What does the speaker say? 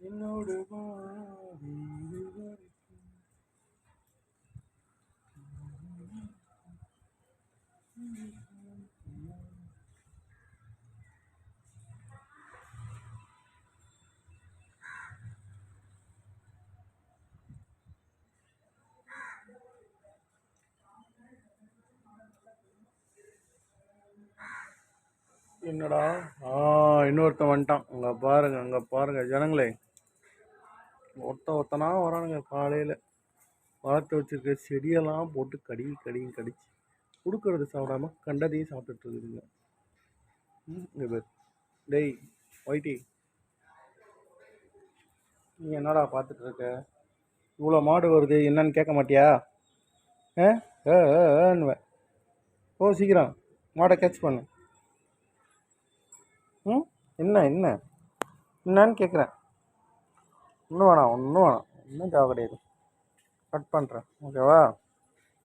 என்னோடு வாடி இதுவரைக்கும். என்னடா இன்னொருத்தன் வந்துட்டான். அங்கே பாருங்க ஜனங்களே, ஒருத்தனா வரானுங்க. காலையில் வளர்த்து வச்சிருக்க செடியெல்லாம் போட்டு கடிச்சு கொடுக்கறது சாப்பிடாம கண்டதையும் சாப்பிட்டுட்டு இருக்குதுங்க. டேய் ஒயிட்டி, நீ என்னடா பார்த்துட்டு இருக்க? இவ்வளோ மாடு வருது, என்னன்னு கேட்க மாட்டியா? ஏன்னுவேன். ஓ சீக்கிரம் மாடை கேட்ச் பண்ணு. என்னன்னு கேட்குறேன். ஒன்றும் வேணாம், ஒன்றும் தேவை கிடையாது. கட் பண்ணுறேன், ஓகேவா?